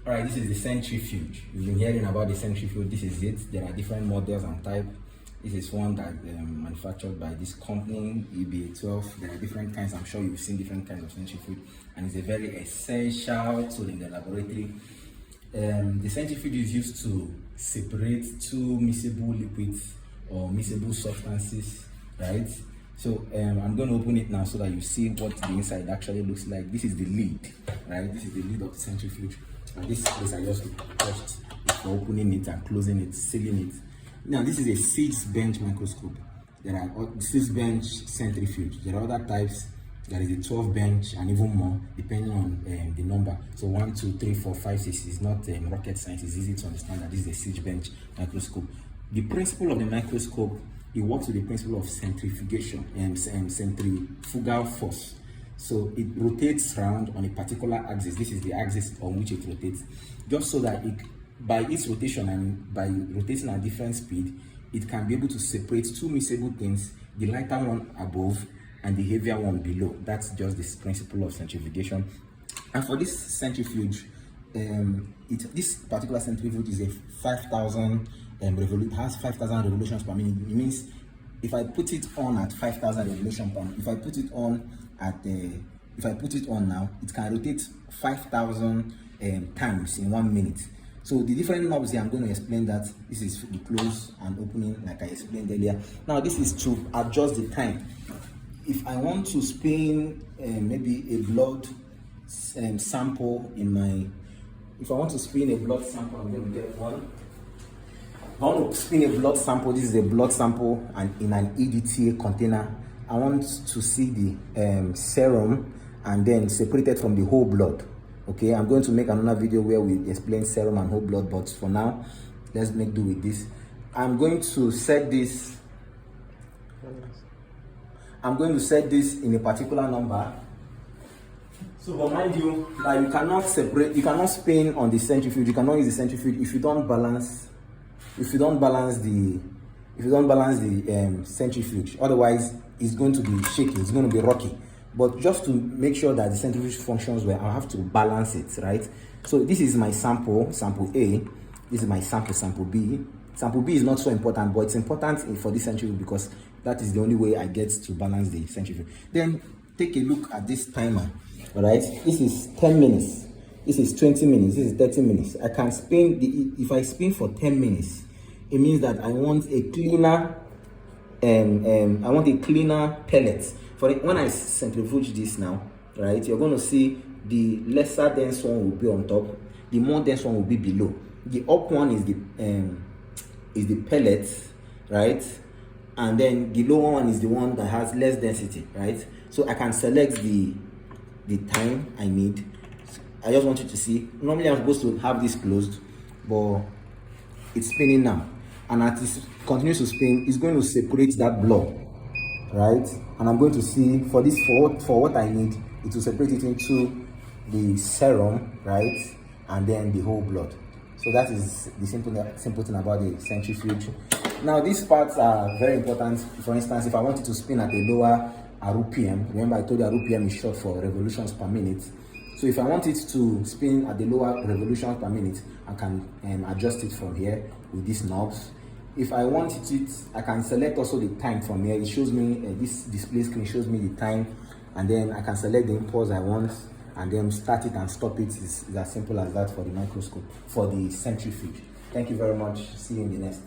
All right, this is the centrifuge. You've been hearing about the centrifuge. This is it. There are different models and type. This is one that manufactured by this company, EBA12. There are different kinds. I'm sure you've seen different kinds of centrifuge, and it's a very essential tool in the laboratory. The centrifuge is used to separate two miscible liquids or miscible substances, right? So I'm going to open it now so that you see what the inside actually looks like. This is the lid, right? This is the lid of the centrifuge. And this place I just touched for opening it and closing it, sealing it. Now this is a 6-bench microscope. There are 6-bench centrifuge. There are other types. There is a 12-bench and even more depending on the number. So 1, 2, 3, 4, 5, 6 is not rocket science. It's easy to understand that this is a 6-bench microscope. The principle of the microscope, it works with the principle of centrifugation and centrifugal force. So it rotates around on a particular axis. This is the axis on which it rotates, just so that by its rotation and by rotating at different speed, it can be able to separate two miscible things, the lighter one above and the heavier one below. That's just this principle of centrifugation. And for this centrifuge, this particular centrifuge is a 5,000 has 5,000 revolutions per minute. It means if I put it on at 5,000 revolutions per minute, if I put it on now, it can rotate 5,000 times in 1 minute. So the different knobs here, I'm going to explain that. This is the close and opening, like I explained earlier. Now this is to adjust the time. If I want to spin maybe a blood sample in my, if I want to spin a blood sample, I'm going to get one. If I want to spin a blood sample, this is a blood sample and in an EDTA container. I want to see the serum and then separate it from the whole blood. Okay, I'm going to make another video where we explain serum and whole blood, but for now, let's make do with this. I'm going to set this in a particular number. So, but mind you, that you cannot separate, you cannot spin on the centrifuge, you cannot use the centrifuge if you don't balance the centrifuge. Otherwise, it's going to be shaky, it's going to be rocky. But just to make sure that the centrifuge functions well, I have to balance it, right? So this is my sample A. This is my sample B. Sample B is not so important, but it's important for this centrifuge because that is the only way I get to balance the centrifuge. Then take a look at this timer, all right? This is 10 minutes. This is 20 minutes. This is 30 minutes. I can spin, if I spin for 10 minutes, it means that I want a cleaner, pellet. When I centrifuge this now, right, you're going to see the lesser dense one will be on top, the more dense one will be below. The up one is the pellet, right, and then the lower one is the one that has less density, right? So I can select the time I need. I just want you to see. Normally I'm supposed to have this closed, but it's spinning now, and as it continues to spin, it's going to separate that blood, right? And I'm going to see for what I need, it will separate it into the serum, right, and then the whole blood. So that is the simple thing about the centrifuge. Now these parts are very important. For instance, if I wanted to spin at a lower RPM, remember I told you RPM is short for revolutions per minute. So if I want it to spin at the lower revolutions per minute, I can adjust it from here with these knobs. If I want it, I can select also the time from here. It shows me, this display screen shows me the time, and then I can select the impulse I want, and then start it and stop it. It's as simple as that for the microscope, for the centrifuge. Thank you very much. See you in the next.